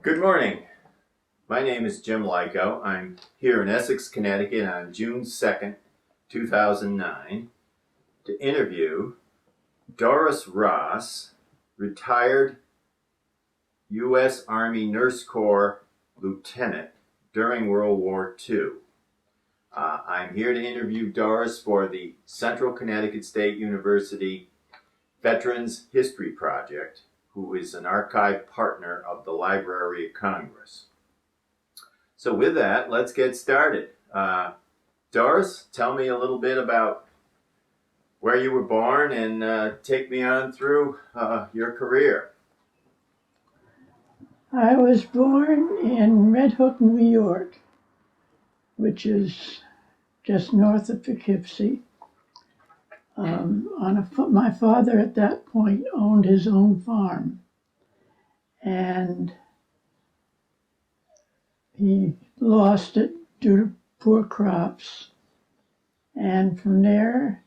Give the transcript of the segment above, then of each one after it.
Good morning. My name is Jim Lyko. I'm here in Essex, Connecticut on June 2nd, 2009 to interview Doris Ross, retired U.S. Army Nurse Corps lieutenant during World War II. I'm here to interview Doris for the Central Connecticut State University Veterans History Project, who is an archive partner of the Library of Congress. So with that, let's get started. Doris, tell me a little bit about where you were born and take me on through your career. I was born in Red Hook, New York, which is just north of Poughkeepsie. My father at that point owned his own farm, and he lost it due to poor crops. And from there,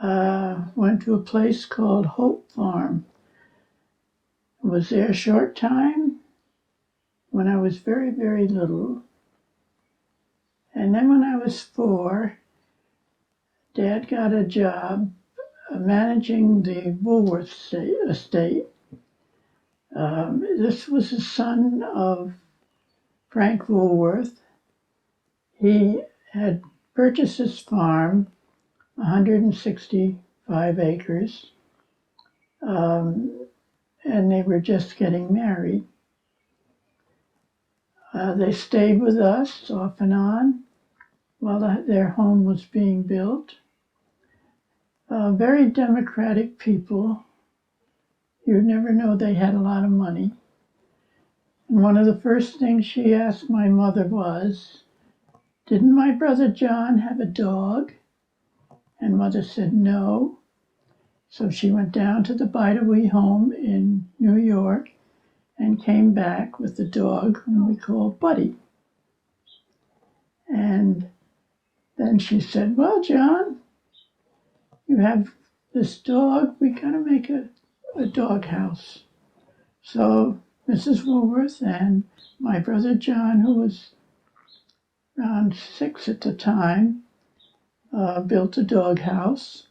went to a place called Hope Farm. Was there a short time when I was very, very little. And then when I was 4, Dad got a job managing the Woolworth estate. This was the son of Frank Woolworth. He had purchased his farm, 165 acres, and they were just getting married. They stayed with us off and on while their home was being built. Very democratic people. You'd never know they had a lot of money. And one of the first things she asked my mother was, "Didn't my brother John have a dog?" And Mother said no. So she went down to the WWII home in New York and came back with the dog whom we called Buddy. And then she said, "Well, John, you have this dog, we gotta make a dog house." So Mrs. Woolworth and my brother John, who was around 6 at the time, built a dog house.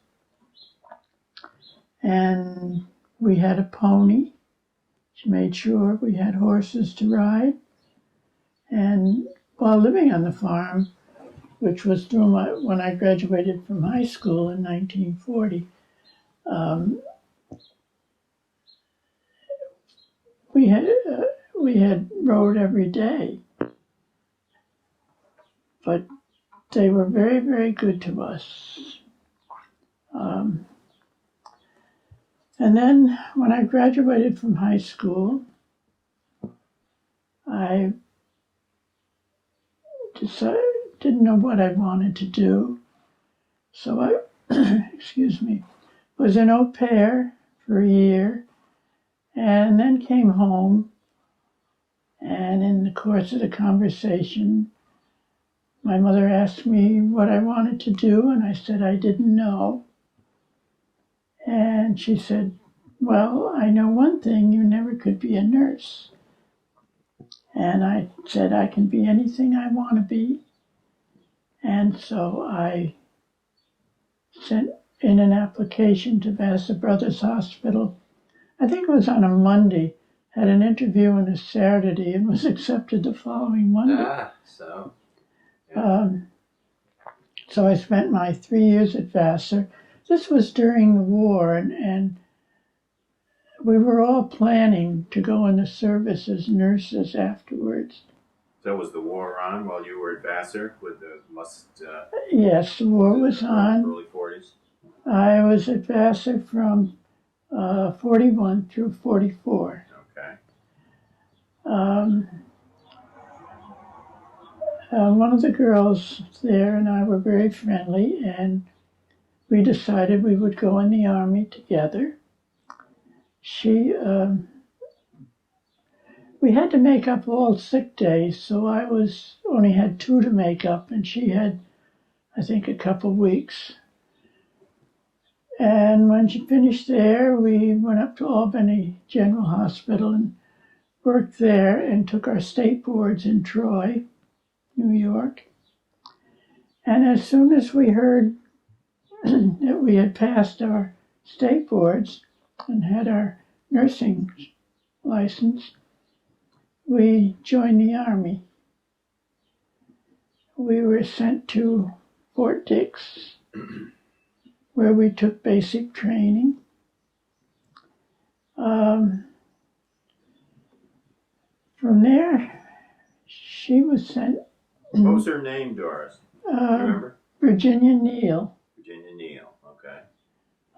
And we had a pony. She made sure we had horses to ride. And while living on the farm, which was when I graduated from high school in 1940, we had rode every day. But they were very, very good to us. And then when I graduated from high school, I didn't know what I wanted to do. So I, was an au pair for a year and then came home. And in the course of the conversation, my mother asked me what I wanted to do, and I said I didn't know. And she said, "Well, I know one thing, you never could be a nurse." And I said, "I can be anything I want to be." And so I sent in an application to Vassar Brothers Hospital. I think it was on a Monday, had an interview on a Saturday, and was accepted the following Monday. So I spent my 3 years at Vassar. This was during the war, and we were all planning to go in the service as nurses afterwards. So was the war on while you were at Vassar with the Yes, the war was on. Early 40s? I was at Vassar from 41 through 44. Okay. One of the girls there and I were very friendly, and we decided we would go in the Army together. We had to make up all sick days, so I only had 2 to make up, and she had, I think, a couple weeks. And when she finished there, we went up to Albany General Hospital and worked there and took our state boards in Troy, New York. And as soon as we heard that we had passed our state boards and had our nursing license, we joined the Army. We were sent to Fort Dix, where we took basic training. From there, she was sent. What was her name, Doris? Do you remember? Virginia Neal. Virginia Neal, okay.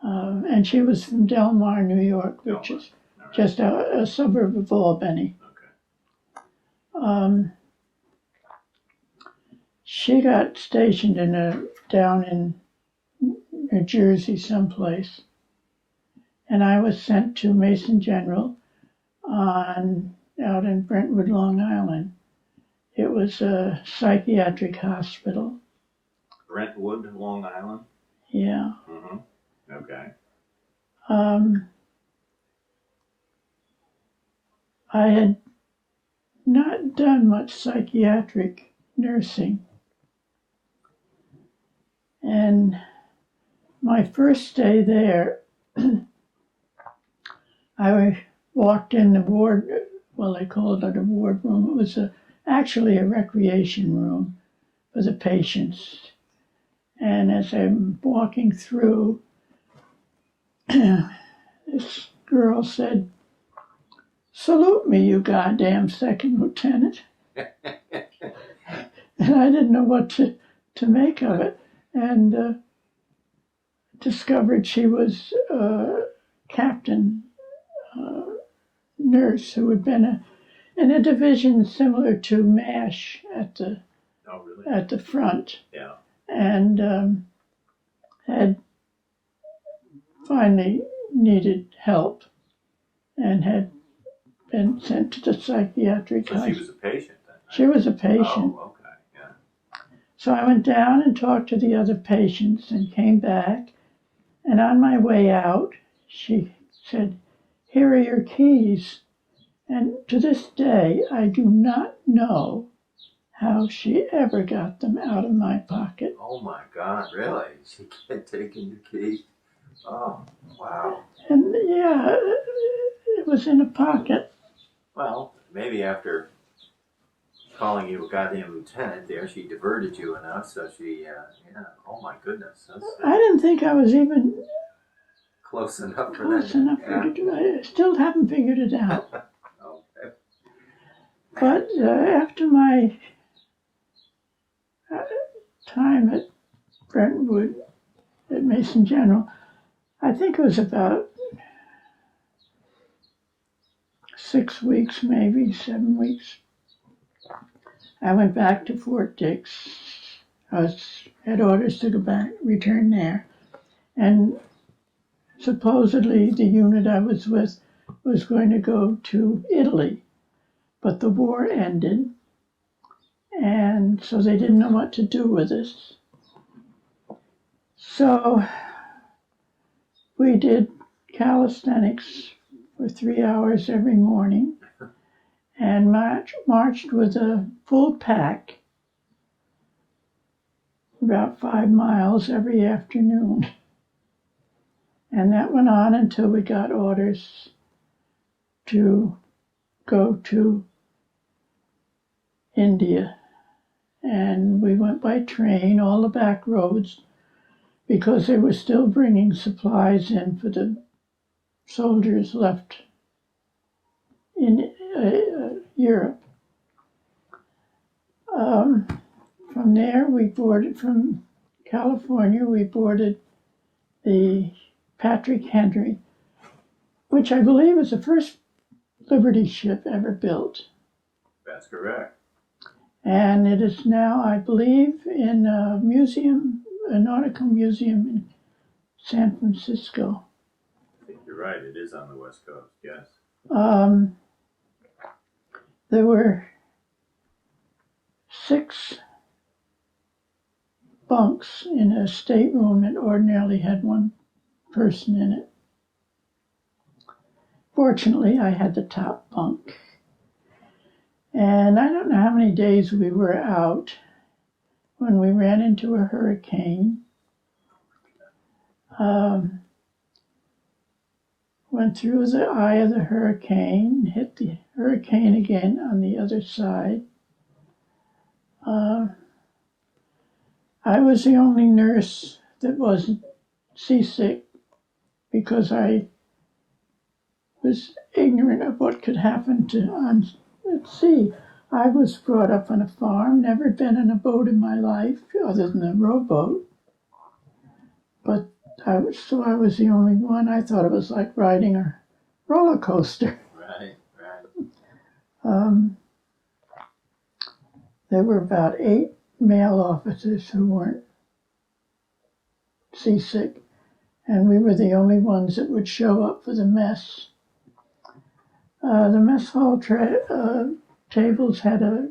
And she was from Del Mar, New York, which is right. just a suburb of Albany. Okay. She got stationed down in New Jersey someplace, and I was sent to Mason General out in Brentwood, Long Island. It was a psychiatric hospital. Brentwood, Long Island? Yeah. Mm-hmm. Okay. I had not done much psychiatric nursing. And my first day there, I walked in the ward, well, they called it a ward room. It was actually a recreation room for the patients. And as I'm walking through, this girl said, "Salute me, you goddamn second lieutenant." And I didn't know what to make of it. And discovered she was a captain nurse who had been in a division similar to MASH at the at the front. Yeah. And had finally needed help and had been sent to the psychiatric hospital. So she was a patient then? Right? She was a patient. Oh, okay, yeah. So I went down and talked to the other patients and came back. And on my way out, she said, "Here are your keys." And to this day, I do not know how she ever got them out of my pocket. Oh my God, really? She can't take in your keys? Oh, wow. And yeah, it was in a pocket. Well, maybe after calling you a goddamn lieutenant there, she diverted you enough so she, oh my goodness. I didn't think I was even close enough for close that. enough for it. I still haven't figured it out. Okay. But after my time at Brentwood, at Mason General, I think it was about 6 weeks, maybe 7 weeks. I went back to Fort Dix. I had orders to go back, return there. And supposedly the unit I was with was going to go to Italy. But the war ended, and so they didn't know what to do with us. So we did calisthenics for 3 hours every morning and marched with a full pack about 5 miles every afternoon. And that went on until we got orders to go to India. And we went by train, all the back roads, because they were still bringing supplies in for the soldiers left in Europe. From there, from California, we boarded the Patrick Henry, which I believe is the first Liberty ship ever built. That's correct. And it is now, I believe, in a museum, a nautical museum in San Francisco. I think you're right. It is on the West Coast, yes. There were 6 bunks in a stateroom that ordinarily had 1 person in it. Fortunately, I had the top bunk. And I don't know how many days we were out when we ran into a hurricane. Went through the eye of the hurricane, hit the hurricane again on the other side. I was the only nurse that wasn't seasick because I was ignorant of what could happen at sea. I was brought up on a farm, never been in a boat in my life other than a rowboat. But I was the only one. I thought it was like riding a roller coaster. Right. There were about 8 male officers who weren't seasick, and we were the only ones that would show up for the mess. The mess hall tables had a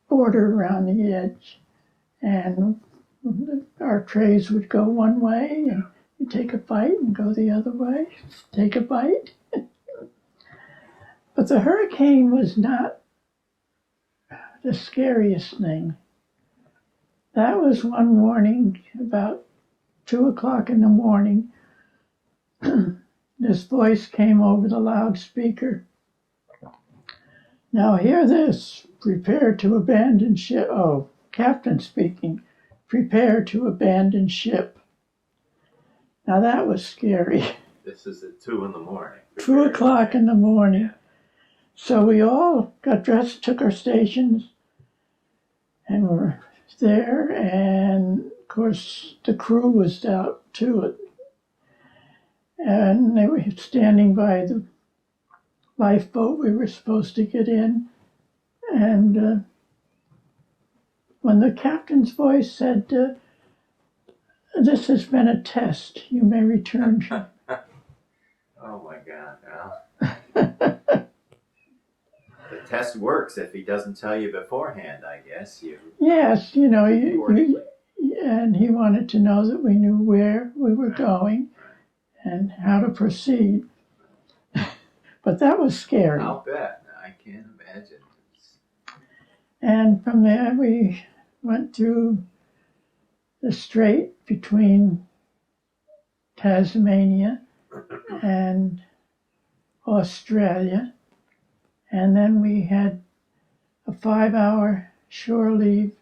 border around the edge, and our trays would go one way, and you take a bite and go the other way, take a bite. But the hurricane was not the scariest thing. That was one morning, about 2 o'clock in the morning. This voice came over the loudspeaker. Now hear this, prepare to abandon ship. Oh, captain speaking, prepare to abandon ship. Now that was scary. This is at 2 in the morning. 2 o'clock in the morning. So we all got dressed, took our stations, and were there. And of course, the crew was out too. And they were standing by the lifeboat we were supposed to get in. And when the captain's voice said, "This has been a test. You may return." Oh my God! Well, the test works if he doesn't tell you beforehand. I guess you. Yes, and he wanted to know that we knew where we were going and how to proceed. But that was scary. I'll bet. I can't imagine. And from there we went through the strait between Tasmania and Australia. And then we had a 5-hour shore leave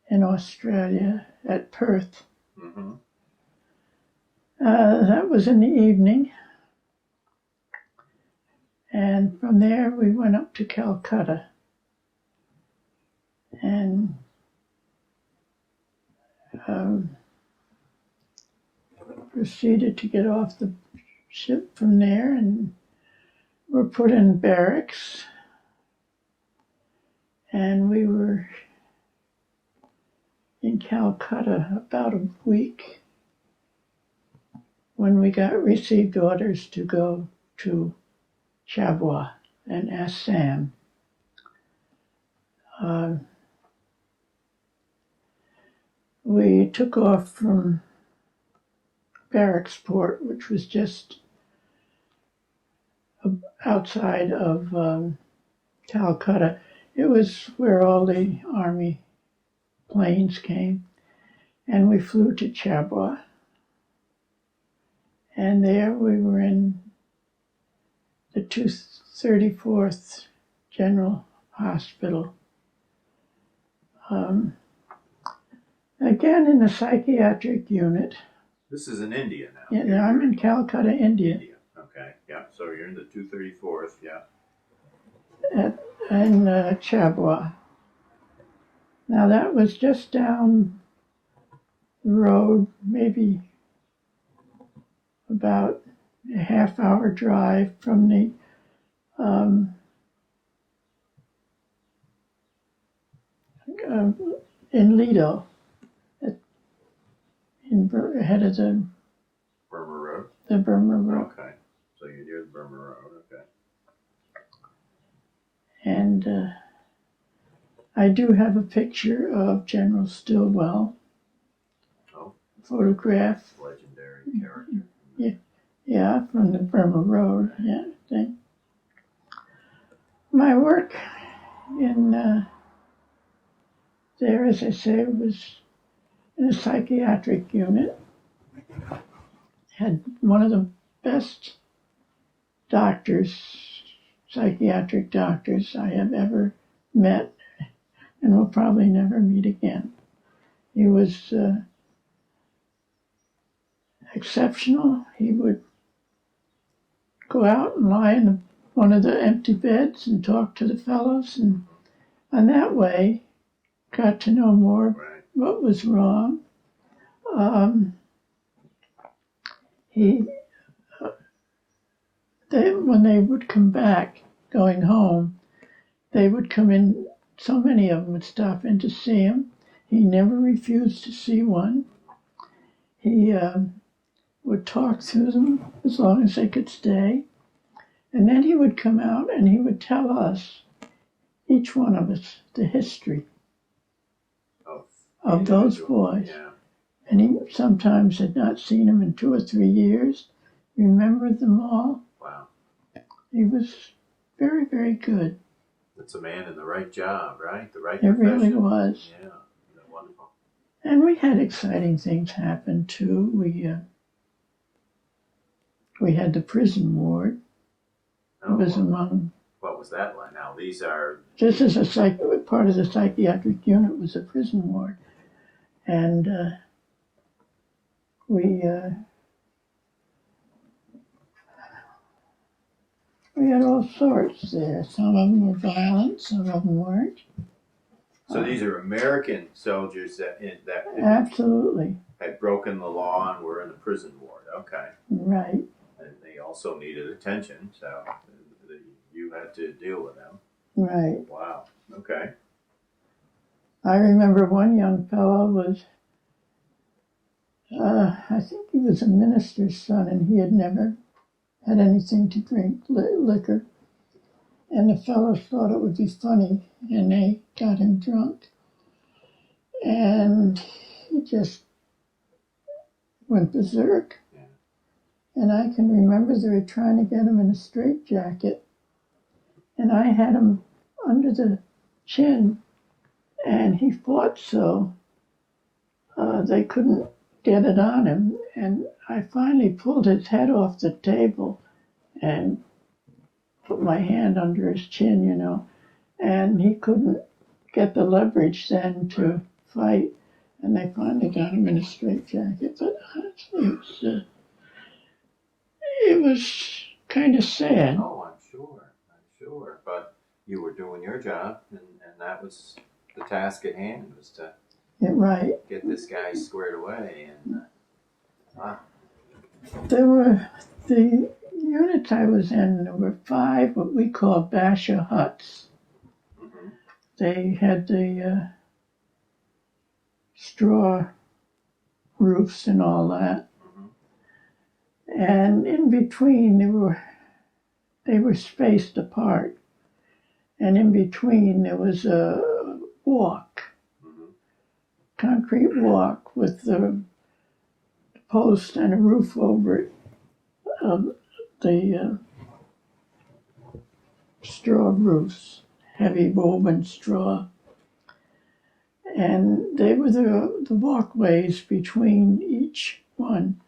in Australia at Perth. Mm-hmm. That was in the evening. And from there we went up to Calcutta and proceeded to get off the ship from there, and were put in barracks. And we were in Calcutta about a week when we received orders to go to Chabwa and Assam. We took off from Barracks Port, which was just outside of Calcutta. It was where all the army planes came, and we flew to Chabwa. And there we were in the 234th General Hospital. Again in the psychiatric unit. This is in India now. Yeah, I'm in Calcutta, India. Okay, yeah. So you're in the 234th, yeah. In Chabwa. Now that was just down the road, maybe about a half-hour drive from the in Lido, ahead of the Burma Road? The Burma Road. Okay, so you're near the Burma Road, okay. And I do have a picture of General Stilwell. Oh. Photograph. Legendary character. Yeah, from the Burma Road, yeah, thing. My work in there, as I say, was in a psychiatric unit. Had one of the best doctors, psychiatric doctors I have ever met and will probably never meet again. He was exceptional. He would go out and lie in one of the empty beds and talk to the fellows, and that way got to know more what was wrong. When they would come back, going home, they would come in, so many of them would stop in to see him. He never refused to see one. He would talk to them as long as they could stay. And then he would come out and he would tell us, each one of us, the history of those boys. Yeah. And he sometimes had not seen them in 2 or 3 years, remembered them all. Wow. He was very, very good. That's a man in the right job, right? The right It profession. really was. Yeah, wonderful. And we had exciting things happen too. We had the prison ward. It was among. What was that like? Now these are. This is part of the psychiatric unit was a prison ward, and we had all sorts there. Some of them were violent, some of them weren't. So these are American soldiers that Absolutely. had broken the law and were in the prison ward. Okay. Right. And they also needed attention, so you had to deal with them. Right. Wow. Okay. I remember one young fellow was, I think he was a minister's son, and he had never had anything to drink, liquor. And the fellows thought it would be funny, and they got him drunk. And he just went berserk. Yeah. And I can remember they were trying to get him in a straitjacket. And I had him under the chin, and he fought so they couldn't get it on him. And I finally pulled his head off the table and put my hand under his chin, and he couldn't get the leverage then to fight. And they finally got him in a straitjacket. But honestly, it was kind of sad. Oh, I'm sure. But you were doing your job, and that was the task at hand, was to get this guy squared away. And There were the units I was in. There were 5 what we call basher huts. Mm-hmm. They had the straw roofs and all that. Mm-hmm. And in between they were spaced apart. And in between there was a walk, mm-hmm. concrete walk with the post and a roof over it of the straw roofs, heavy woven straw. And they were the walkways between each one.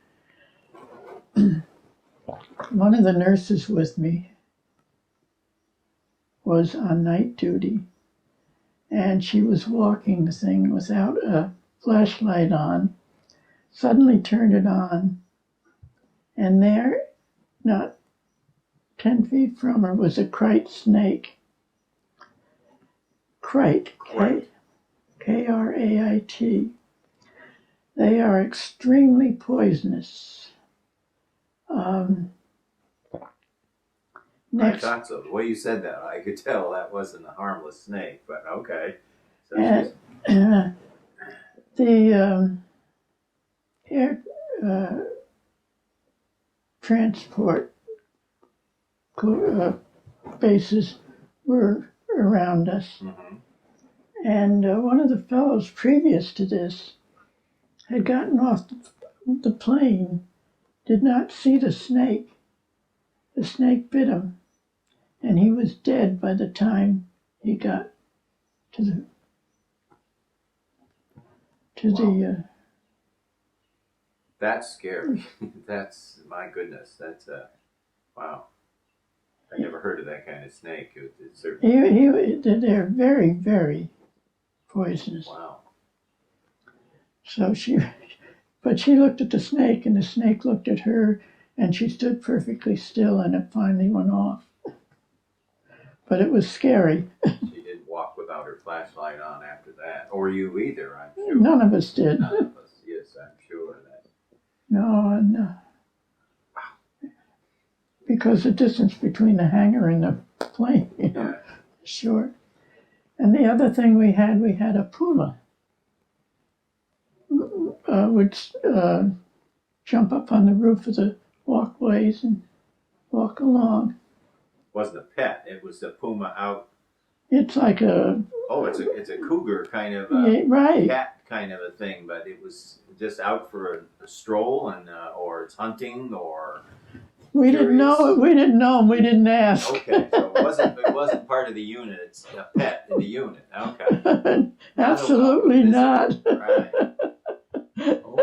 One of the nurses with me was on night duty, and she was walking the thing without a flashlight on, suddenly turned it on, and there, not 10 feet from her, was a krite snake. Krite, K-R-A-I-T. They are extremely poisonous. I thought so. The way you said that, I could tell that wasn't a harmless snake, but okay. So the air transport bases were around us. Mm-hmm. And one of the fellows previous to this had gotten off the plane, did not see the snake. The snake bit him. and he was dead by the time he got to the That's scary. That's, my goodness, that's wow. I never heard of that kind of snake. It certainly. they're very, very poisonous. Wow. So she looked at the snake, and the snake looked at her, and she stood perfectly still, and it finally went off. But it was scary. She didn't walk without her flashlight on after that, or you either, I'm sure. None of us did. None of us. Yes, I'm sure of that. No, and because the distance between the hangar and the plane, Yeah. short. And the other thing we had a puma. Would jump up on the roof of the walkways and walk along. It wasn't a pet. It was the puma out. It's like a Oh, it's a cougar kind of right. cat kind of a thing, but it was just out for a stroll, and or it's hunting, or We didn't know. We didn't know. And we didn't ask. okay. So it wasn't part of the unit. It's a pet in the unit. Okay. Absolutely not. Right. Oh,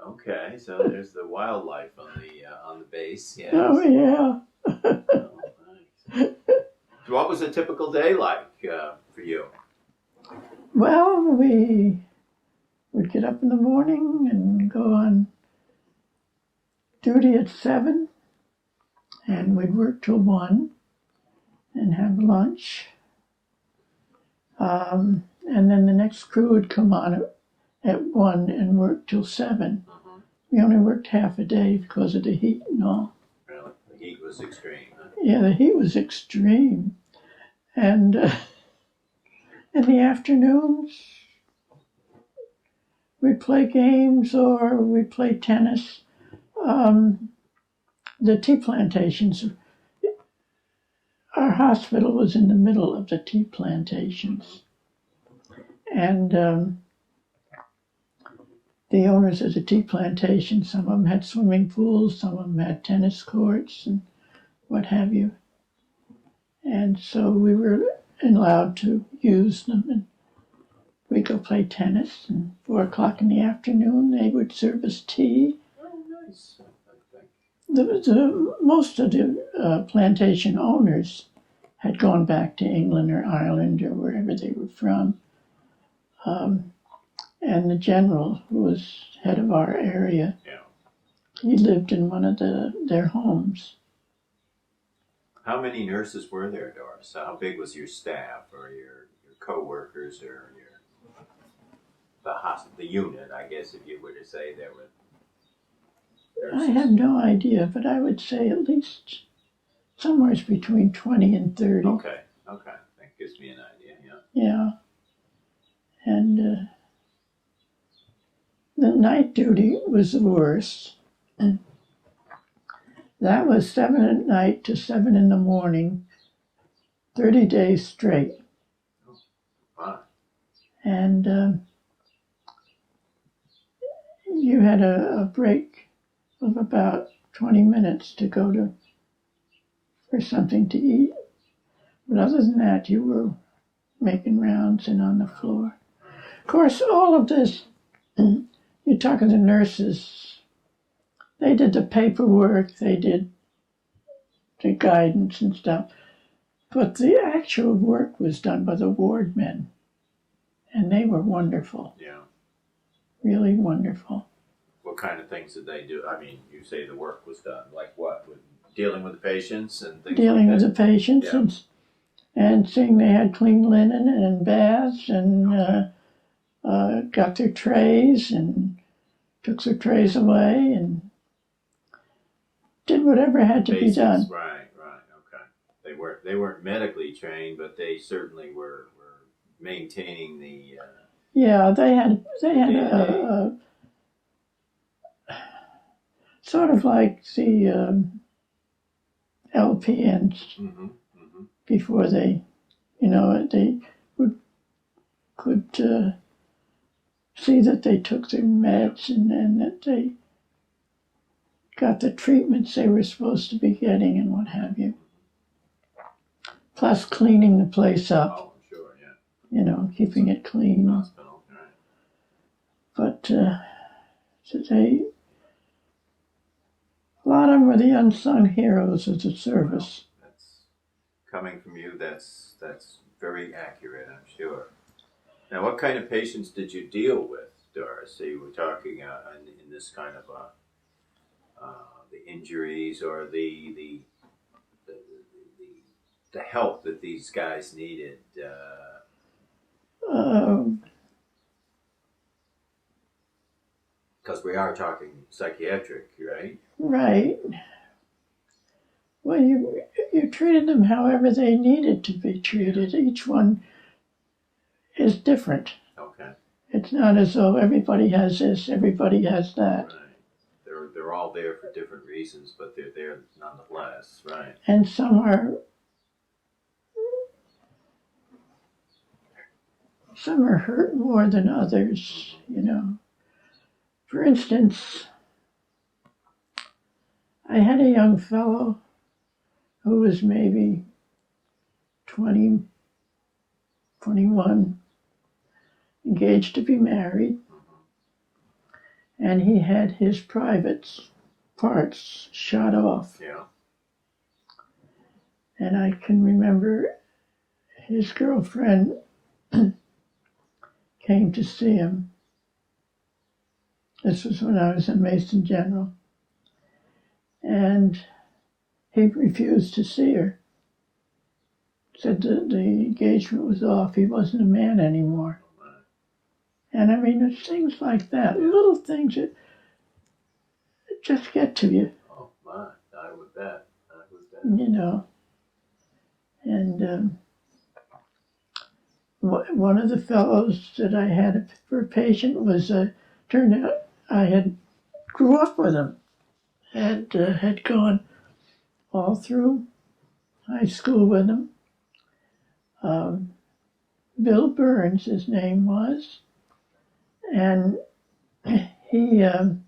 okay. So there's the wildlife on the base. Yes. Oh yeah. Oh, nice. So what was a typical day like for you? Well, we would get up in the morning and go on duty at 7, and we'd work till 1 and have lunch. And then the next crew would come on at 1 and work till 7. Mm-hmm. We only worked half a day because of the heat and all. Really, the heat was extreme. Huh? Yeah, the heat was extreme. And in the afternoons, we'd play games or we'd play tennis. The tea plantations, our hospital was in the middle of the tea plantations. And the owners of the tea plantations, some of them had swimming pools, some of them had tennis courts and what have you. And so we were allowed to use them, and we'd go play tennis, and 4 o'clock in the afternoon they would serve us tea. Oh, nice. Most of the plantation owners had gone back to England or Ireland or wherever they were from. And the general, who was head of our area, he lived in one of their homes. How many nurses were there, Doris? How big was your staff, or your co-workers, or the unit, I guess, if you were to say there were nurses? I have no idea, but I would say at least somewhere between 20 and 30. Okay, that gives me an idea. Yeah. And the night duty was the worst. And that was 7 at night to 7 in the morning, 30 days straight. Wow. And you had a break of about 20 minutes to go for something to eat. But other than that, you were making rounds and on the floor. Of course, all of this, you're talking to nurses, they did the paperwork, they did the guidance and stuff, but the actual work was done by the ward men, and they were wonderful. Yeah. Really wonderful. What kind of things did they do? I mean, you say the work was done. Like what? With dealing with the patients and things Dealing like with that? the patients, Yeah. and seeing they had clean linen and baths, and got their trays and took their trays away and did whatever had to be Basics, done. Right, okay. They weren't medically trained, but they certainly were maintaining the. Yeah, they had a sort of like the LPNs before they could see that they took their meds and that they got the treatments they were supposed to be getting and what have you. plus cleaning the place up, Oh, I'm sure, yeah. you know, keeping it clean. Hospital, right. But so a lot of them were the unsung heroes of the service. Well, that's coming from you. That's very accurate, I'm sure. Now, what kind of patients did you deal with, Doris? So you were talking in this kind of the injuries or the, the help that these guys needed. Um, Because we are talking psychiatric, right? right. Well, you treated them however they needed to be treated. Each one is different. Okay. It's not as though everybody has this, everybody has that. Right. They're all there for different reasons, but they're there nonetheless, right? And some are hurt more than others, you know. For instance, I had a young fellow who was maybe 20, 21, engaged to be married, and he had his private parts shot off. Yeah. And I can remember his girlfriend came to see him. This was when I was in Mason General. And he refused to see her. Said the engagement was off. He wasn't a man anymore. And I mean, there's things like that, little things that just get to you. Oh my, I would bet. You know. And one of the fellows that I had for a patient was, turned out I grew up with him, had gone all through high school with him. Bill Burns, his name was, and he had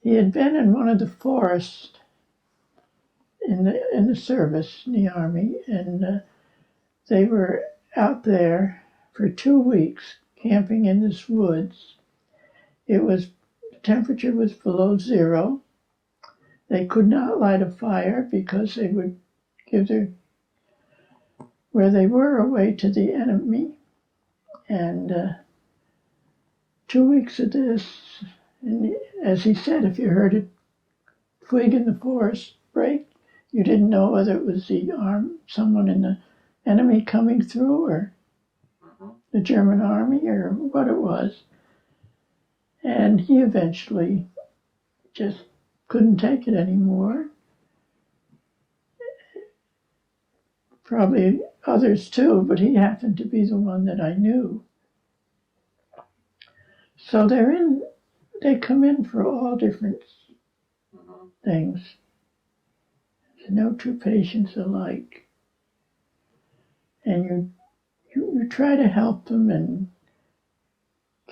been in one of the forests in the service in the army, and they were out there for 2 weeks camping in this woods. The temperature was below zero. They could not light a fire because they would give where they were away to the enemy. And 2 weeks of this, and as he said, if you heard a twig in the forest break, you didn't know whether it was someone in the enemy coming through, or the German army, or what it was. And he eventually just couldn't take it anymore. Probably others too, but he happened to be the one that I knew. So they come in for all different things. There's no two patients alike. And you try to help them and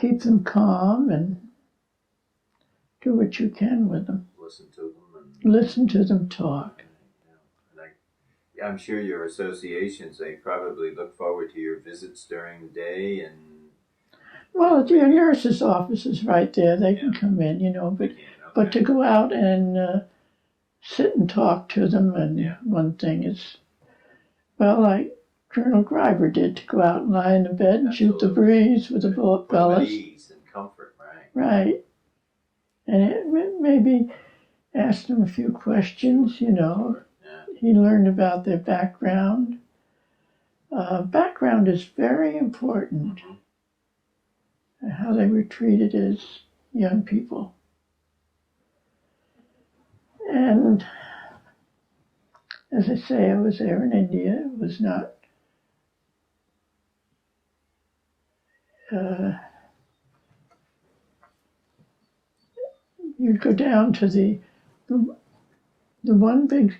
keep them calm and do what you can with them. Listen to them talk. I'm sure your associations, they probably look forward to your visits during the day and... Well, your nurse's office is right there. They can come in, you know, but to go out and sit and talk to them, and one thing is, well, like Colonel Greiber did, to go out and lie in the bed and shoot the breeze with the bullet pellets. Ease and comfort, right? Right. And maybe ask them a few questions, you know. He learned about their background. Background is very important. How they were treated as young people. And as I say, I was there in India. It was not you'd go down to the one big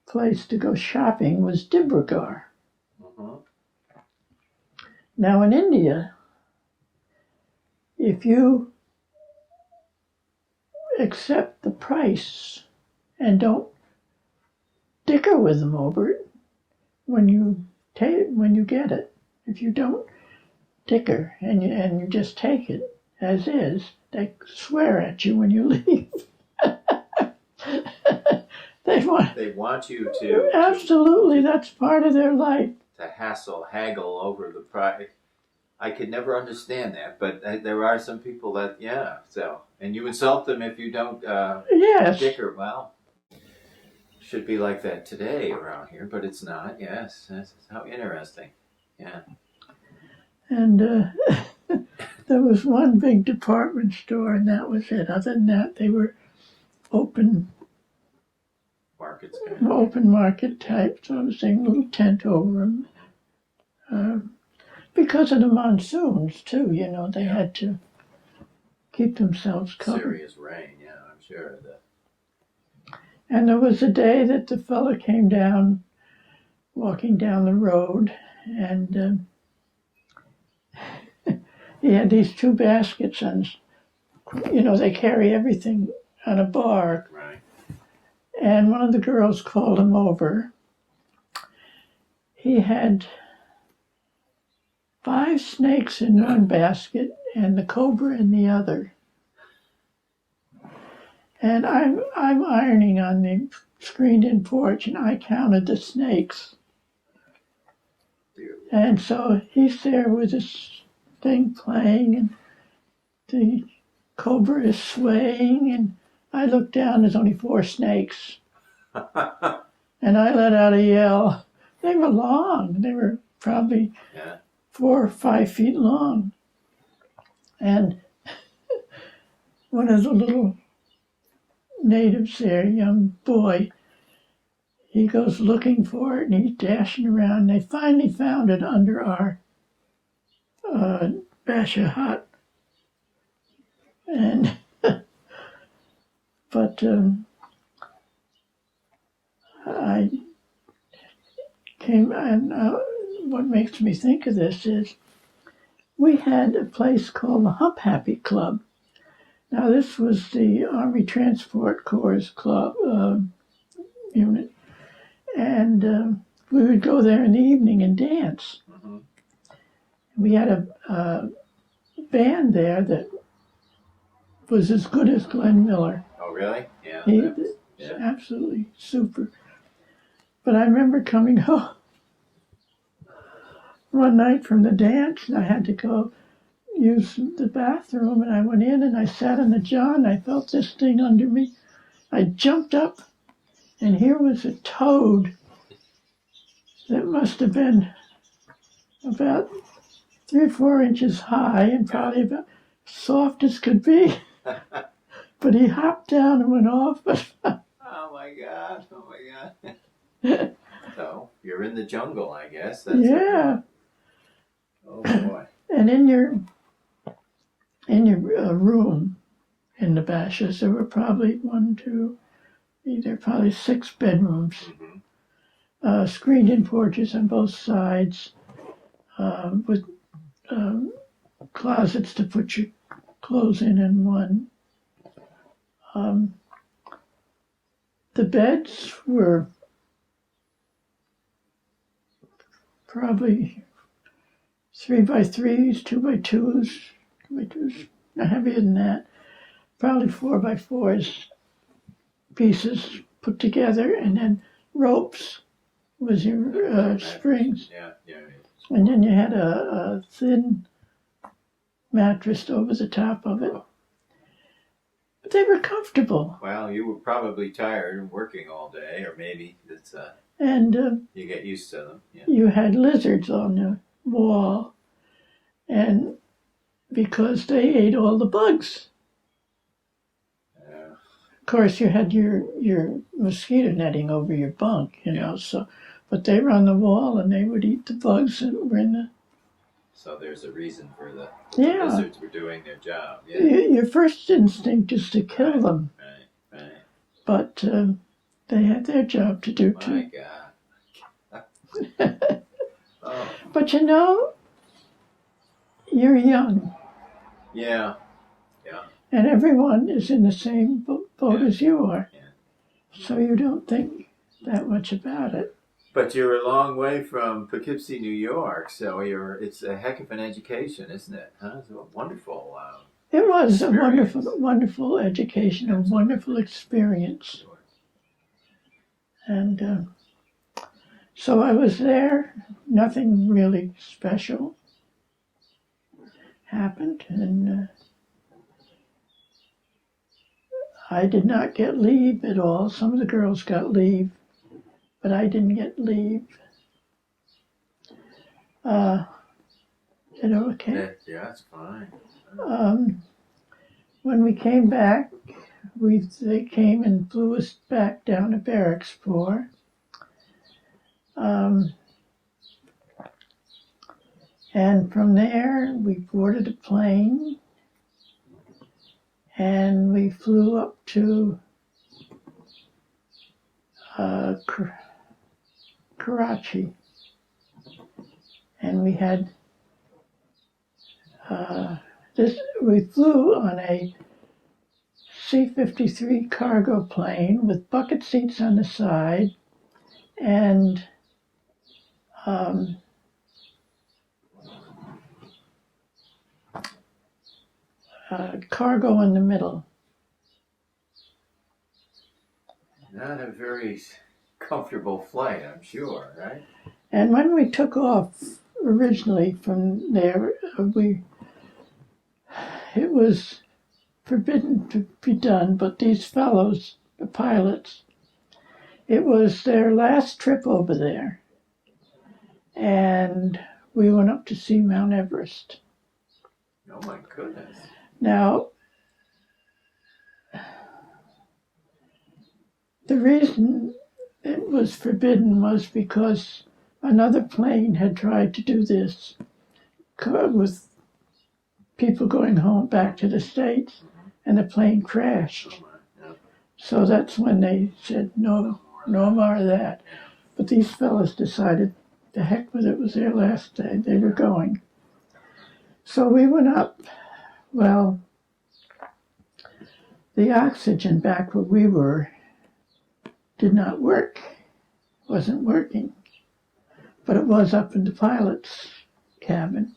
place to go shopping was Dibrugarh. Now in India, if you accept the price and don't dicker with them over it when you get it. If you don't dicker and you just take it as is, they swear at you when you leave. They want you to absolutely. That's part of their life. To haggle over the price. I could never understand that, but there are some people that, so, and you insult them if you don't yes. dicker. Well, should be like that today around here, but it's not. Yes, that's how interesting. Yeah. And there was one big department store, and that was it. Other than that, they were open Markets. Open market type sort of thing, little tent over them. Because of the monsoons, too, they had to keep themselves covered. Serious rain, yeah, I'm sure of that. And there was a day that the fella came down, walking down the road, and he had these 2 baskets, and, they carry everything on a bar. Right. And one of the girls called him over. He had 5 snakes in one basket and the cobra in the other. And I'm ironing on the screened-in porch, and I counted the snakes. And so he's there with this thing playing, and the cobra is swaying, and I look down, there's only 4 snakes. And I let out a yell. They were long. They were probably 4 or 5 feet long. And one of the little natives there, young boy, he goes looking for it, and he's dashing around. They finally found it under our basha hut. And but I came, and what makes me think of this is we had a place called the Hump Happy Club. Now, this was the Army Transport Corps club unit, and we would go there in the evening and dance. Mm-hmm. We had a band there that was as good as Glenn Miller. Oh, really? Yeah. He was absolutely super. But I remember coming home one night from the dance, and I had to go use the bathroom, and I went in and I sat on the john. I felt this thing under me. I jumped up, and here was a toad that must have been about 3 or 4 inches high and probably about soft as could be. But he hopped down and went off. Oh my God! Oh my God! So you're in the jungle, I guess. That's yeah. Oh boy! And in your room in the Bashas, there were probably 6 bedrooms, screened-in porches on both sides, with closets to put your clothes in one. The beds were probably 3 by 3s, 2 by 2s, not heavier than that. Probably 4 by 4s pieces put together, and then ropes was your springs. Yeah. And then you had a thin mattress over the top of it. But they were comfortable. Well, you were probably tired and working all day, or maybe it's and you get used to them. Yeah. You had lizards on the wall, and because they ate all the bugs. Of course, you had your mosquito netting over your bunk, so, but they were on the wall and they would eat the bugs that were in the... So there's a reason for the lizards were doing their job. Yeah. Your first instinct is to kill them. Right. But they had their job to do too. My God. Oh. But you're young. Yeah. And everyone is in the same boat as you are. Yeah. So you don't think that much about it. But you're a long way from Poughkeepsie, New York, so it's a heck of an education, isn't it? Huh? It's a wonderful. It was a Experience. wonderful education, a wonderful experience. And so I was there. Nothing really special happened, and I did not get leave at all. Some of the girls got leave, but I didn't get leave. Is it okay? Yeah, it's fine. When we came back, they came and flew us back down to Barracks 4. And from there, we boarded a plane and we flew up to Karachi. And we had we flew on a C-53 cargo plane with bucket seats on the side and cargo in the middle. Not a very comfortable flight, I'm sure, right? And when we took off originally from there, it was forbidden to be done, but these fellows, the pilots, it was their last trip over there. And we went up to see Mount Everest. Oh my goodness. Now, the reason it was forbidden was because another plane had tried to do this with people going home back to the States, and the plane crashed. So that's when they said, no more of that. But these fellas decided, the heck with it, was their last day. They were going. So we went up. Well, the oxygen back where we were did not work. Wasn't working. But it was up in the pilot's cabin.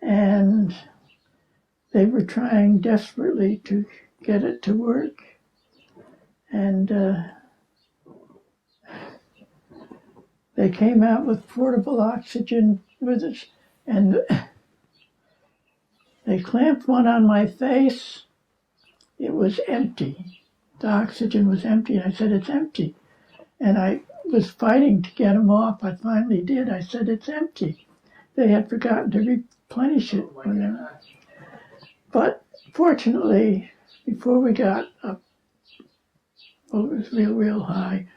And they were trying desperately to get it to work. And they came out with portable oxygen with us, and they clamped one on my face. It was empty. The oxygen was empty, and I said, it's empty. And I was fighting to get them off. I finally did. I said, it's empty. They had forgotten to replenish it. But fortunately, before we got up, well, it was real high.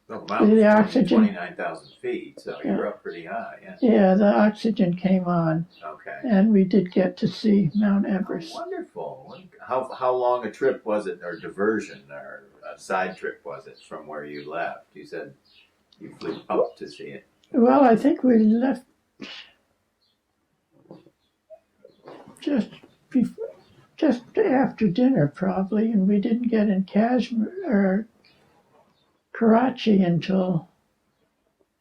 The oxygen, 29,000 feet, so you're up pretty high. Yeah, the oxygen came on. Okay. And we did get to see Mount Everest. Oh, wonderful. How long a trip was it, or diversion, or a side trip was it from where you left? You said you flew up to see it. Well, I think we left just after dinner, probably, and we didn't get in Kashmir or Karachi until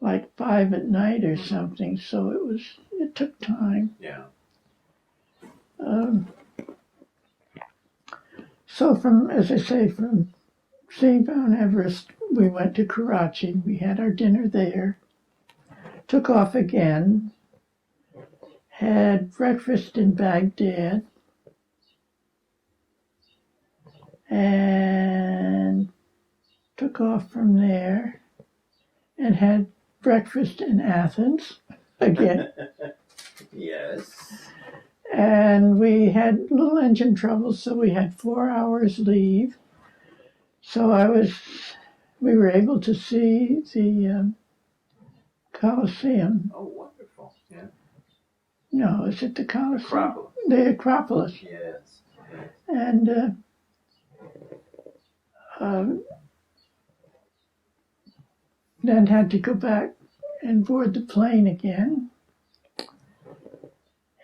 like 5 at night or something. So it took time. Yeah. So as I say, from seeing Mount Everest, we went to Karachi. We had our dinner there. Took off again. Had breakfast in Baghdad. And took off from there and had breakfast in Athens again. Yes. And we had little engine trouble, so we had 4 hours leave. So we were able to see the Colosseum. Oh, wonderful. Yeah. No, is it the Colosseum? Acropolis. The Acropolis. Yes. And then had to go back and board the plane again.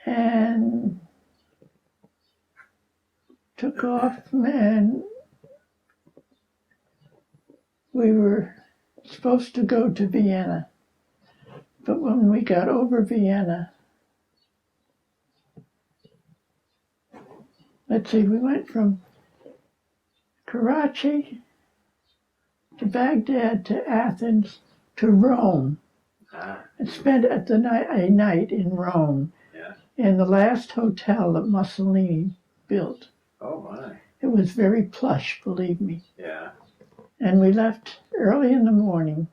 And took off and we were supposed to go to Vienna. But when we got over Vienna, let's see, we went from Karachi to Baghdad to Athens to Rome. And spent a night in Rome, in the last hotel that Mussolini built. Oh my! It was very plush, believe me. Yeah. And we left early in the morning.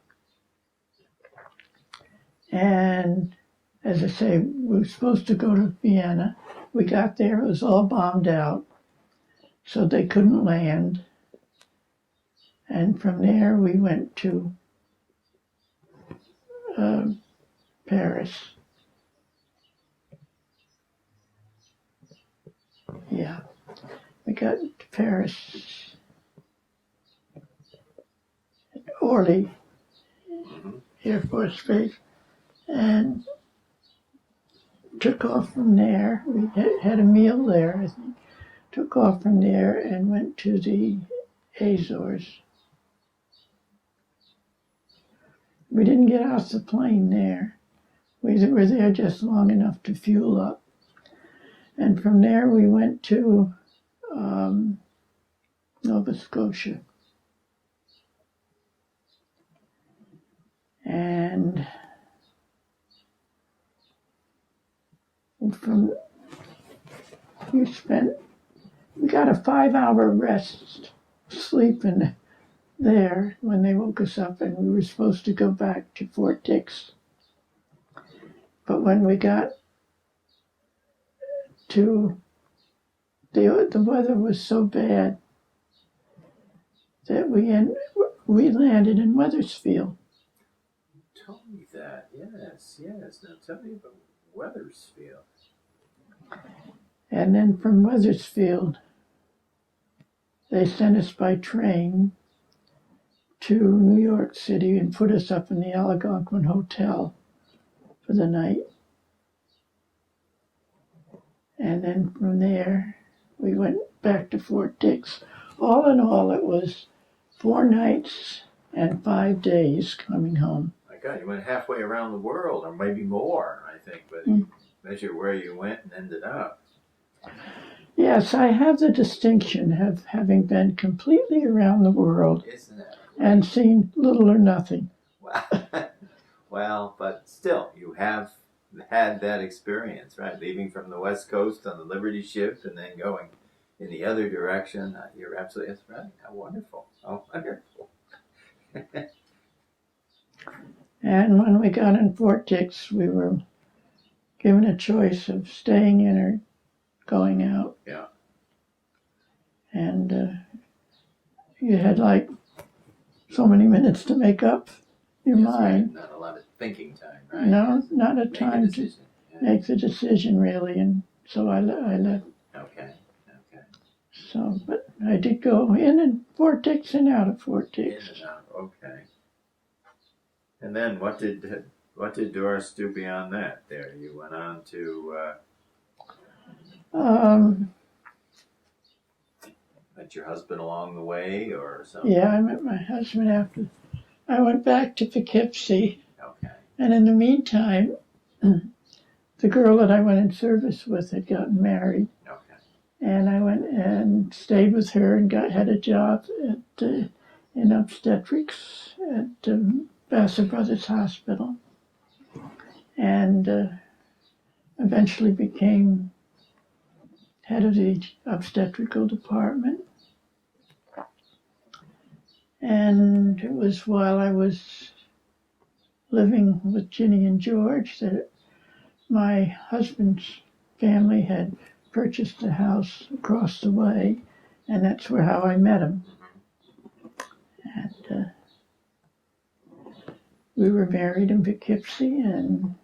And as I say, we were supposed to go to Vienna. We got there; it was all bombed out, so they couldn't land. And from there, we went to Paris. Yeah, we got to Paris, Orly Air Force Base, and took off from there. We had a meal there, I think. Took off from there and went to the Azores. We didn't get off the plane there. We were there just long enough to fuel up. And from there we went to Nova Scotia. And from we got a 5-hour rest, sleep in there when they woke us up, and we were supposed to go back to Fort Dix. But when we got to the weather was so bad that we landed in Wethersfield. You told me that. Yes. Now tell me about Wethersfield. And then from Wethersfield, they sent us by train to New York City and put us up in the Algonquin Hotel for the night. And then from there, we went back to Fort Dix. All in all, it was 4 nights and 5 days coming home. My God, you went halfway around the world, or maybe more, I think, but you measure where you went and ended up. Yes, I have the distinction of having been completely around the world. Isn't that right? And seen little or nothing. Well, but still, you have had that experience, right? Leaving from the West Coast on the Liberty ship and then going in the other direction. You're absolutely that's right. How wonderful. Oh, wonderful. And when we got in Fort Dix, we were given a choice of staying in or going out. Yeah. And you had like so many minutes to make up your mind. Right. Not a lot of thinking time, right? No, not a time to make the decision, really. And so I left. Okay. So, but I did go in Fort Dix and out of Fort Dix. In and out. Okay. And then what did Doris do beyond that? There, you went on to. Met your husband along the way, or something? Yeah, I met my husband after. I went back to Poughkeepsie. Okay. And in the meantime, the girl that I went in service with had gotten married. Okay. And I went and stayed with her and had a job in obstetrics at Vassar Brothers Hospital. And eventually became head of the obstetrical department. And it was while I was living with Ginny and George that my husband's family had purchased a house across the way, and that's how I met him. And we were married in Poughkeepsie and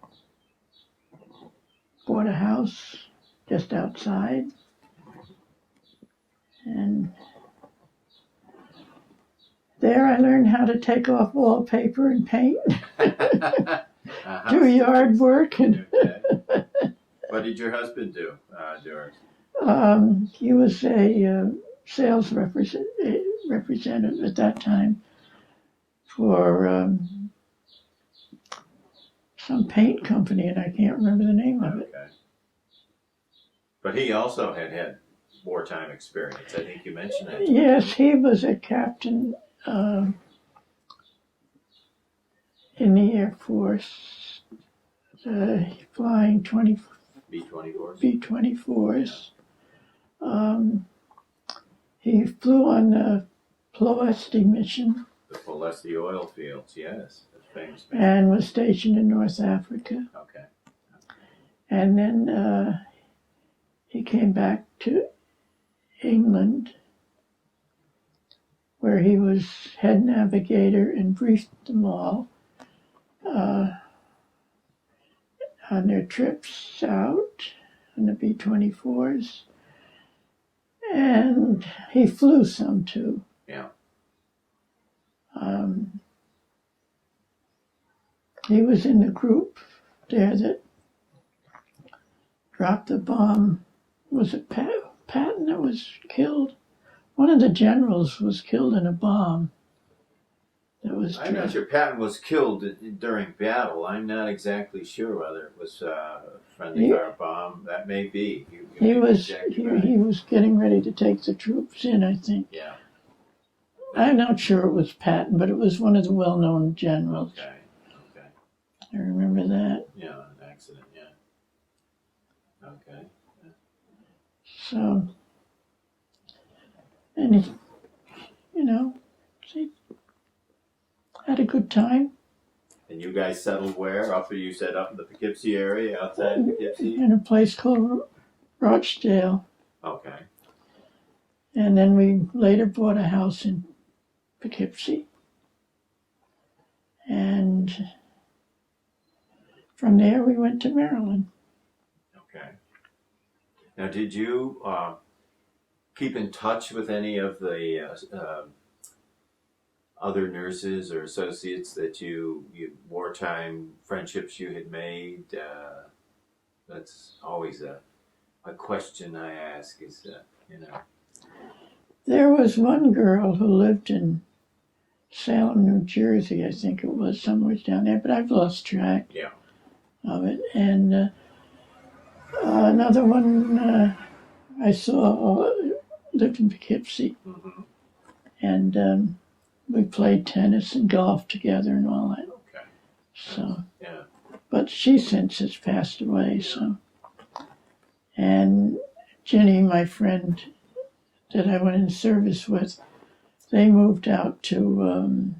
bought a house just outside. And there I learned how to take off wallpaper and paint, do yard work. And what did your husband do, Doris? He was a sales representative at that time for some paint company, and I can't remember the name of it. Okay. But he also had wartime experience. I think you mentioned that. Yes, he was a captain in the Air Force, flying B-24s. B-24s. He flew on the Ploesti mission. The Ploesti oil fields, yes. That's famous. And was stationed in North Africa. Okay. And then he came back to England, where he was head navigator and briefed them all on their trips out on the B-24s. And he flew some too. Yeah. He was in the group there that dropped the bomb. Was it Patton that was killed? One of the generals was killed in a bomb. I'm not sure Patton was killed during battle. I'm not exactly sure whether it was a friendly fire bomb. That may be. He was getting ready to take the troops in, I think. Yeah. I'm not sure it was Patton, but it was one of the well-known generals. Okay. I remember that. Yeah, an accident, yeah. Okay. Yeah. So, and he, he had a good time. And you guys settled where? You said up in the Poughkeepsie area, outside Poughkeepsie? In a place called Rochdale. Okay. And then we later bought a house in Poughkeepsie. And from there we went to Maryland. Okay. Now, did you keep in touch with any of the other nurses or associates that you wartime friendships you had made? That's always a question I ask. Is There was one girl who lived in Salem, New Jersey, I think it was, somewhere down there, but I've lost track of it. And another one I saw lived in Poughkeepsie. Mm-hmm. And we played tennis and golf together and all that. Okay. So, yeah. But she since has passed away, so. And Jenny, my friend that I went in service with, they moved out to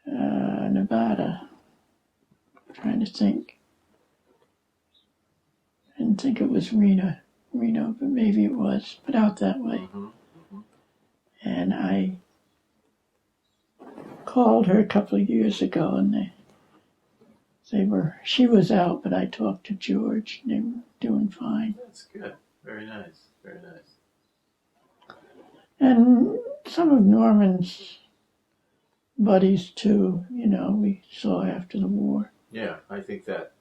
Nevada. I'm trying to think. I didn't think it was Reno, but maybe it was, but out that way. Mm-hmm. Mm-hmm. And I called her a couple of years ago, and she was out, but I talked to George, and they were doing fine. That's good. Very nice. Very nice. And some of Norman's buddies too, we saw after the war. Yeah, I think that.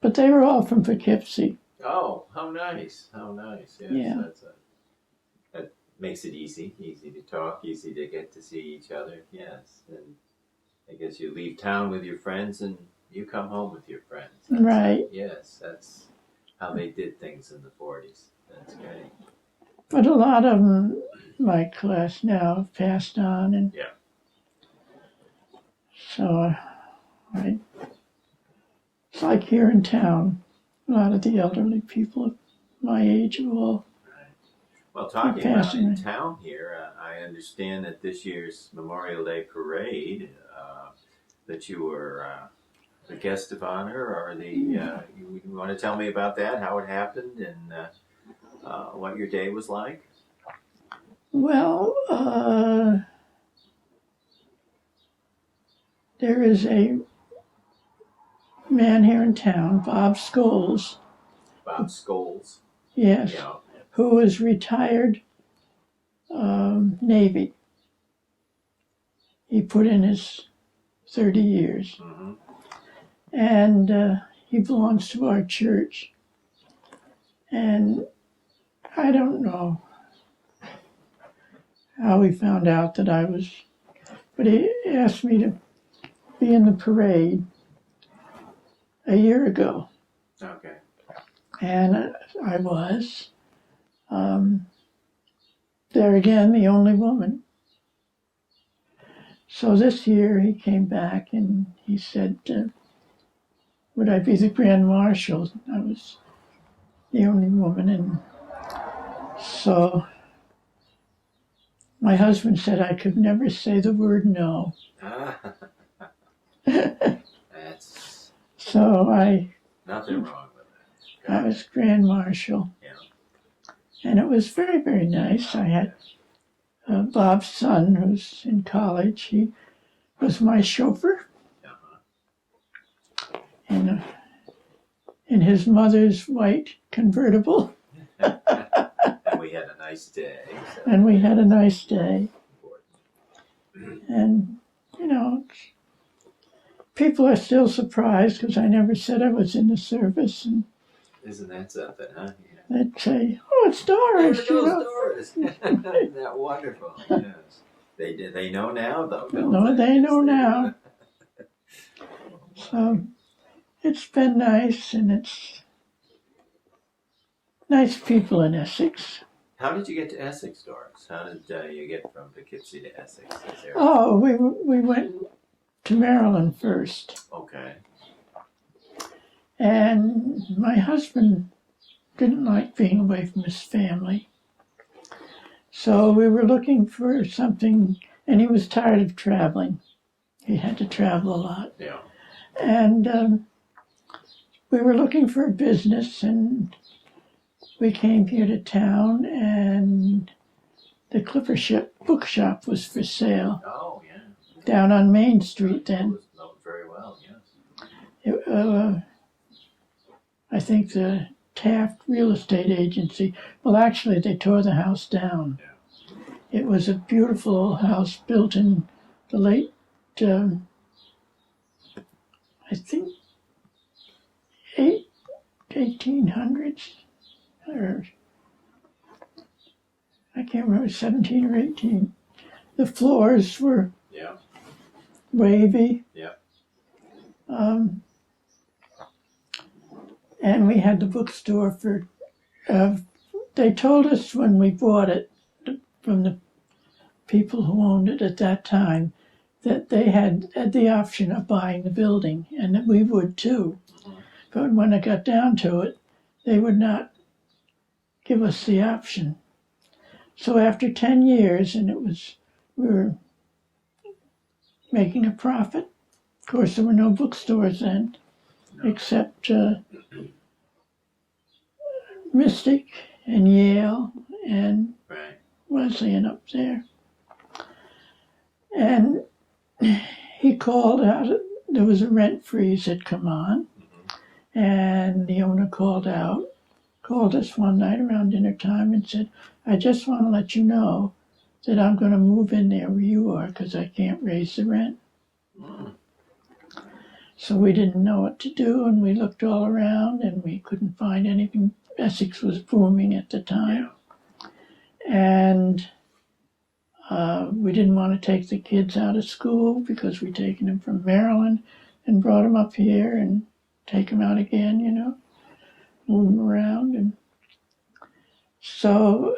But they were all from Poughkeepsie. Oh, how nice. How nice. Yes, Yeah. That makes it easy to talk, easy to get to see each other. Yes. And I guess you leave town with your friends and you come home with your friends. Right. Yes, that's how they did things in the 40s. That's great. But a lot of them, my class now, have passed on. And yeah. So, it's like here in town, a lot of the elderly people of my age have all. Well, talking about in town here, I understand that this year's Memorial Day parade, that you were the guest of honor, or you want to tell me about that, how it happened, and what your day was like? Well, there is a man here in town, Bob Scholes. Bob Scholes? Yes. Yeah. Who is retired Navy. He put in his 30 years. Mm-hmm. And he belongs to our church. And I don't know how he found out that I was, but he asked me to be in the parade a year ago, Okay. and I was. There again, the only woman. So this year he came back and he said, would I be the Grand Marshal? I was the only woman, and so my husband said I could never say the word no. That's So nothing wrong with that. I was Grand Marshal. Yeah. And it was very, very nice. I had Bob's son, who's in college. He was my chauffeur. And in his mother's white convertible. And we had a nice day. So. And we had a nice day. And, you know, people are still surprised because I never said I was in the service. And isn't that something, huh? Yeah. they'd say, "Oh, it's Doris." There goes Doris. Isn't that wonderful? Yes. They know now, though, don't No, they? they know now. So it's been nice, and it's nice people in Essex. How did you get to Essex, Doris? How did you get from Poughkeepsie to Essex? Oh, we went to Maryland first. Okay. And my husband didn't like being away from his family. So we were looking for something, and he was tired of traveling. He had to travel a lot. Yeah. And we were looking for a business, and we came here to town, and the Clipper Ship bookshop was for sale. Oh, yeah. Down on Main Street then. It was very well, yes. I think the Taft Real Estate Agency, well, actually, they tore the house down. Yeah. It was a beautiful old house built in the late, I think, 1800s, or I can't remember, 17 or 18. The floors were wavy. Yeah. And we had the bookstore for, they told us when we bought it from the people who owned it at that time that they had the option of buying the building, and that we would too. But when it got down to it, they would not give us the option. So after 10 years, and we were making a profit. Of course, there were no bookstores then, except Mystic and Yale and Wesleyan up there. And he called out, there was a rent freeze had come on, and the owner called us one night around dinner time and said, "I just want to let you know that I'm going to move in there where you are because I can't raise the rent." So we didn't know what to do, and we looked all around, and we couldn't find anything. Essex was booming at the time. And we didn't want to take the kids out of school because we'd taken them from Maryland and brought them up here and take them out again, you know, move them around. And so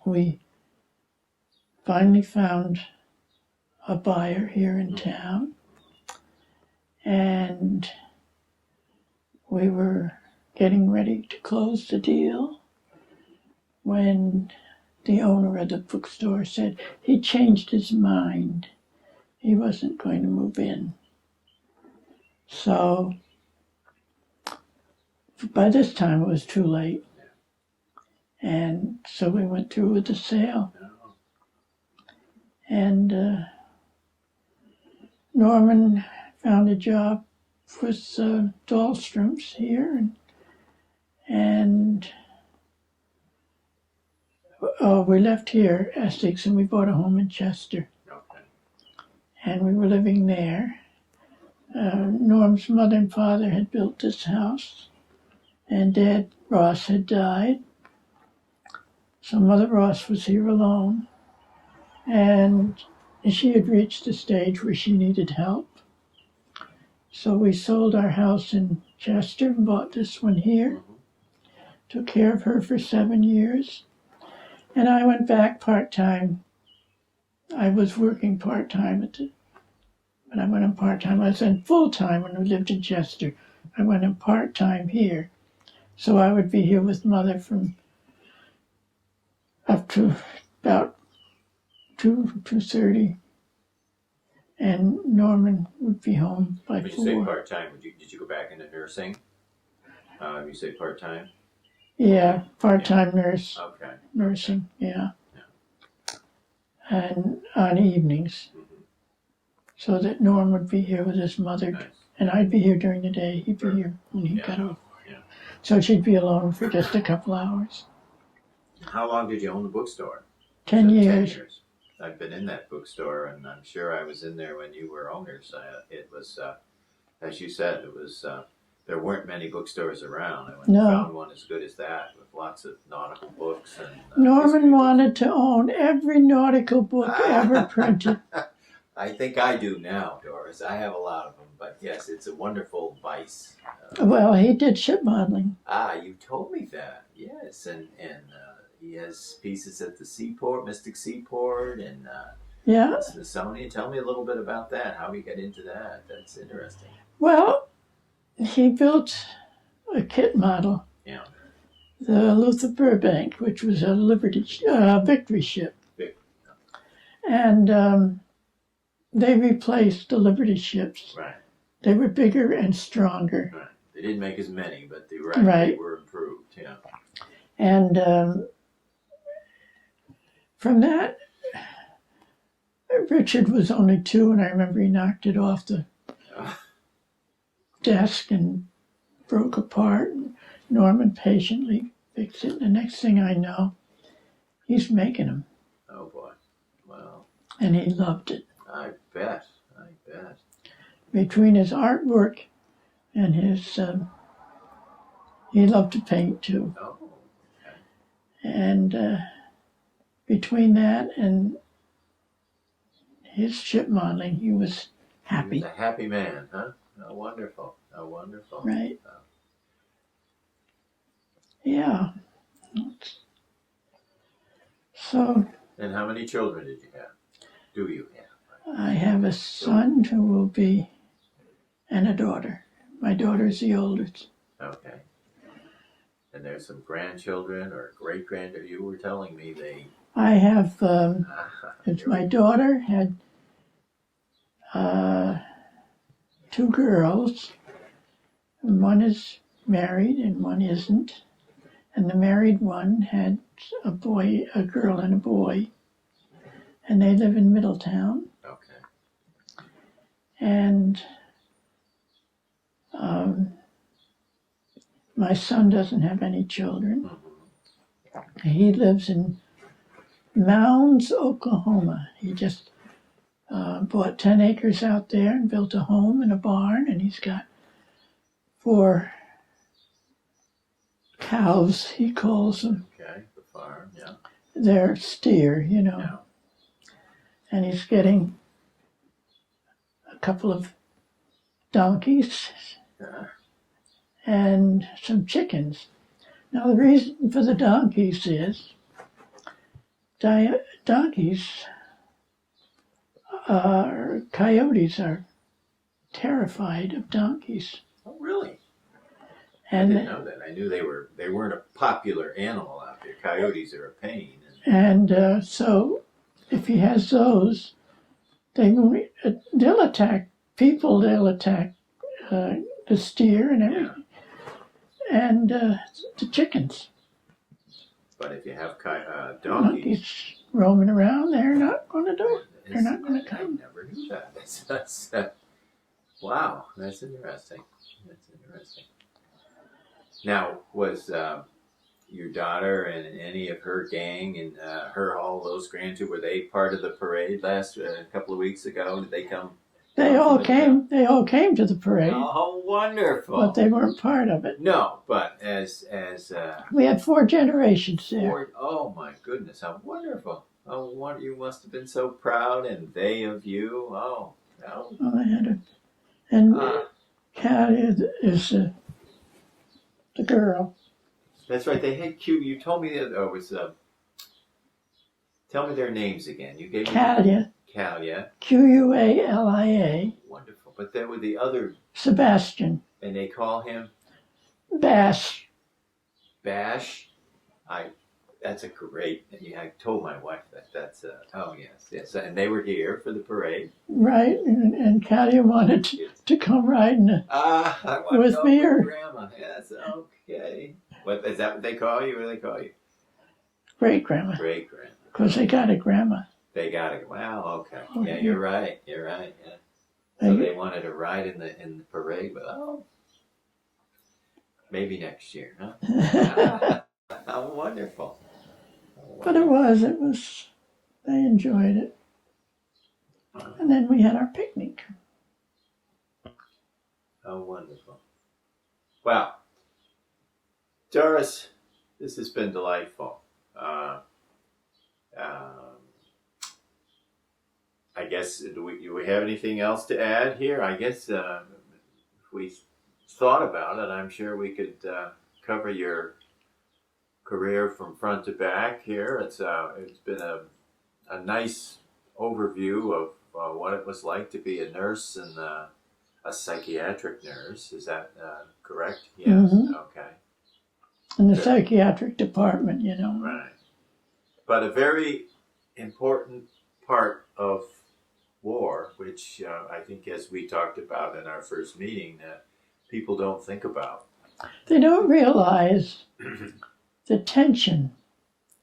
we finally found a buyer here in town, and we were getting ready to close the deal when the owner of the bookstore said he changed his mind. He wasn't going to move in. So by this time it was too late. And so we went through with the sale. And Norman found a job with Dahlstrom's here, and we left here, Essex, and we bought a home in Chester. And we were living there. Norm's mother and father had built this house, and Dad Ross had died. So Mother Ross was here alone, and she had reached the stage where she needed help. So we sold our house in Chester and bought this one here. Took care of her for 7 years. And I went back part-time. I was working part-time when I went in part-time. I was in full-time when we lived in Chester. I went in part-time here. So I would be here with Mother from up to about 2:30. And Norman would be home by 4. When you say part-time, did you go back into nursing? You say part-time? Yeah, part-time nurse. Okay. Nursing, yeah. And on evenings. So that Norm would be here with his mother. Nice. And I'd be here during the day. He'd be here when he got off. Yeah. So she'd be alone for just a couple hours. How long did you own the bookstore? 10 years. 10 years. I've been in that bookstore, and I'm sure I was in there when you were owners. It was, as you said, it was. There weren't many bookstores around. I went and found one as good as that, with lots of nautical books. And Norman wanted to own every nautical book ever printed. I think I do now, Doris. I have a lot of them, but yes, it's a wonderful vice. Well, he did ship modeling. You told me that. Yes, and he has pieces at the Seaport, Mystic Seaport, and Smithsonian. Tell me a little bit about that. How he got into that? That's interesting. Well, he built a kit model. Yeah. The Luther Burbank, which was a Victory ship. And they replaced the Liberty ships. Right. They were bigger and stronger. Right. They didn't make as many, but they were improved. Yeah. And from that, Richard was only 2, and I remember he knocked it off the desk and broke apart. And Norman patiently fixed it. The next thing I know, he's making them. Oh boy! Wow. And he loved it. I bet. Between his artwork and his, he loved to paint too. Oh. Okay. And between that and his ship modeling, he was happy. He was a happy man, huh? Oh, wonderful. Oh, wonderful. Right. Yeah. So. And how many children did you have? Do you have? I have a son who will be, and a daughter. My daughter's the oldest. Okay. And there's some grandchildren or great-grandchildren. You were telling me they... I have, my daughter had 2 girls. And one is married and one isn't. And the married one had a girl and a boy. And they live in Middletown. Okay. And my son doesn't have any children. Mm-hmm. He lives in Mounds, Oklahoma. He just bought 10 acres out there and built a home and a barn, and he's got 4 cows, he calls them. Okay, the farm, yeah. They're steer, Yeah. And he's getting a couple of donkeys and some chickens. Now, the reason for the donkeys is coyotes are terrified of donkeys. Oh, really? And I didn't know that. I knew they weren't a popular animal out there. Coyotes are a pain. And so if he has those, they'll attack people. They'll attack the steer and everything, and the chickens. But if you have donkeys roaming around, they're not going to do it. They're not going to come. I never knew that. That's wow. That's interesting. Now, was your daughter and any of her gang and all those grandchildren, were they part of the parade a couple of weeks ago? Did they come They all came. They all came to the parade, Oh, wonderful! but they weren't part of it. No, but as We had 4 generations there. oh my goodness, how wonderful! Oh, you must have been so proud, and they of you. Oh, no. Well, I had and Kat is the girl. That's right. They had Q. You told me that. Oh, it was. Tell me their names again. You gave me Calia. Qualia. Wonderful. But there were the other. Sebastian. And they call him Bash. Bash. That's a great. Yeah, I told my wife that. That's. Oh yes. And they were here for the parade. Right, and Katia wanted to come riding with me or Grandma. Yes. Okay. What is that? What they call you? What do they call you? Great grandma. Great grandma. Because they got a grandma. They got it. Wow. Okay. Oh, yeah, you're right. You're right. Yeah. So they wanted to ride in the parade, but maybe next year, huh? How wonderful. But it was. They enjoyed it. And then we had our picnic. Oh, wonderful. Wow. Doris, this has been delightful. I guess, do we have anything else to add here? I guess if we thought about it, I'm sure we could cover your career from front to back here. It's been a nice overview of what it was like to be a nurse and a psychiatric nurse. Is that correct? Yes. Mm-hmm. Okay. In the psychiatric department, you know. Right. But a very important part of war, which I think, as we talked about in our first meeting, that people don't think about. They don't realize the tension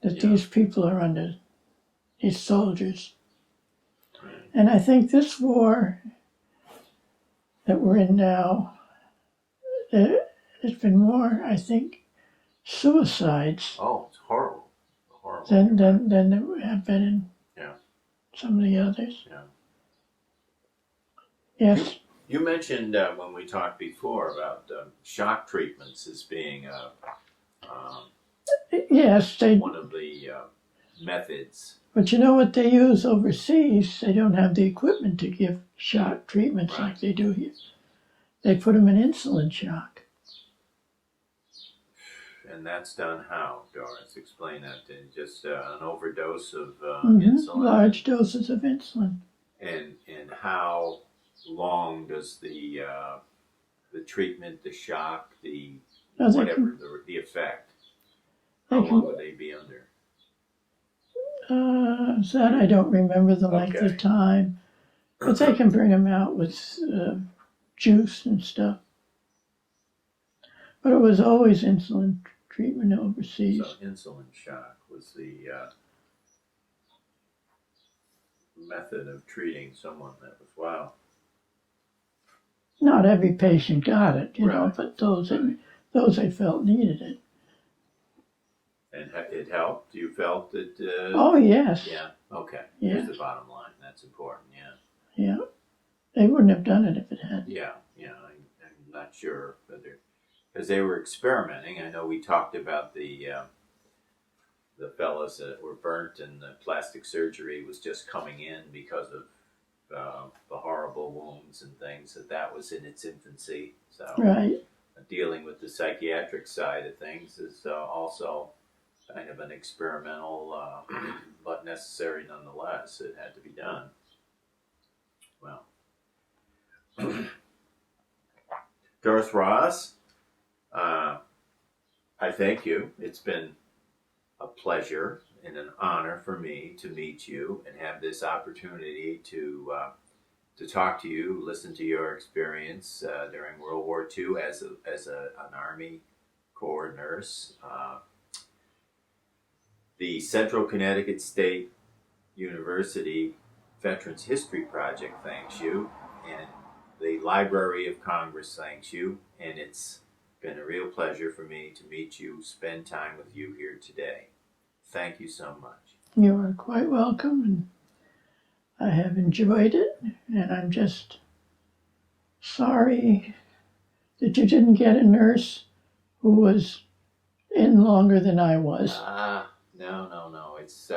that these people are under, these soldiers. And I think this war that we're in now, there's been more, I think, suicides. Oh, it's horrible. Horrible. Than there have been in some of the others. Yeah. Yes. You mentioned when we talked before about shock treatments as being yes, one of the methods. But you know what they use overseas? They don't have the equipment to give shock treatments like they do here. They put them in insulin shock. And that's done how, Doris? Explain that. Just an overdose of Mm-hmm. insulin? Large doses of insulin. And how long does the treatment, the shock, the effect, how long would they be under? That I don't remember the length of time. But they can bring them out with juice and stuff. But it was always insulin treatment overseas. So insulin shock was the method of treating someone that was, wow. Not every patient got it, you know, but those I felt needed it. And it helped? You felt that? Oh, yes. Yeah, okay. Yeah. Here's the bottom line. That's important, yeah. Yeah. They wouldn't have done it if it hadn't. Yeah, I'm not sure whether, because they were experimenting. I know we talked about the fellas that were burnt and the plastic surgery was just coming in because of the horrible wounds and things, that was in its infancy. So dealing with the psychiatric side of things is also kind of an experimental, but necessary nonetheless. It had to be done. Well, Doris Ross, I thank you. It's been a pleasure and an honor for me to meet you and have this opportunity to talk to you, listen to your experience during World War II as an Army Corps nurse. The Central Connecticut State University Veterans History Project thanks you, and the Library of Congress thanks you, and it's been a real pleasure for me to meet you, spend time with you here today. Thank you so much. You are quite welcome, and I have enjoyed it, and I'm just sorry that you didn't get a nurse who was in longer than I was. No. It's,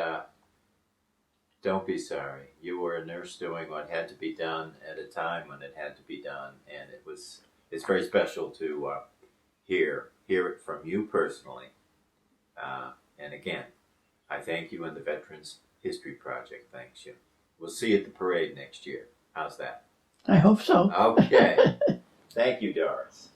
don't be sorry. You were a nurse doing what had to be done at a time when it had to be done, and it's very special to hear it from you personally. And again, I thank you, and the Veterans History Project thanks you. We'll see you at the parade next year. How's that? I hope so. Okay. Thank you, Doris.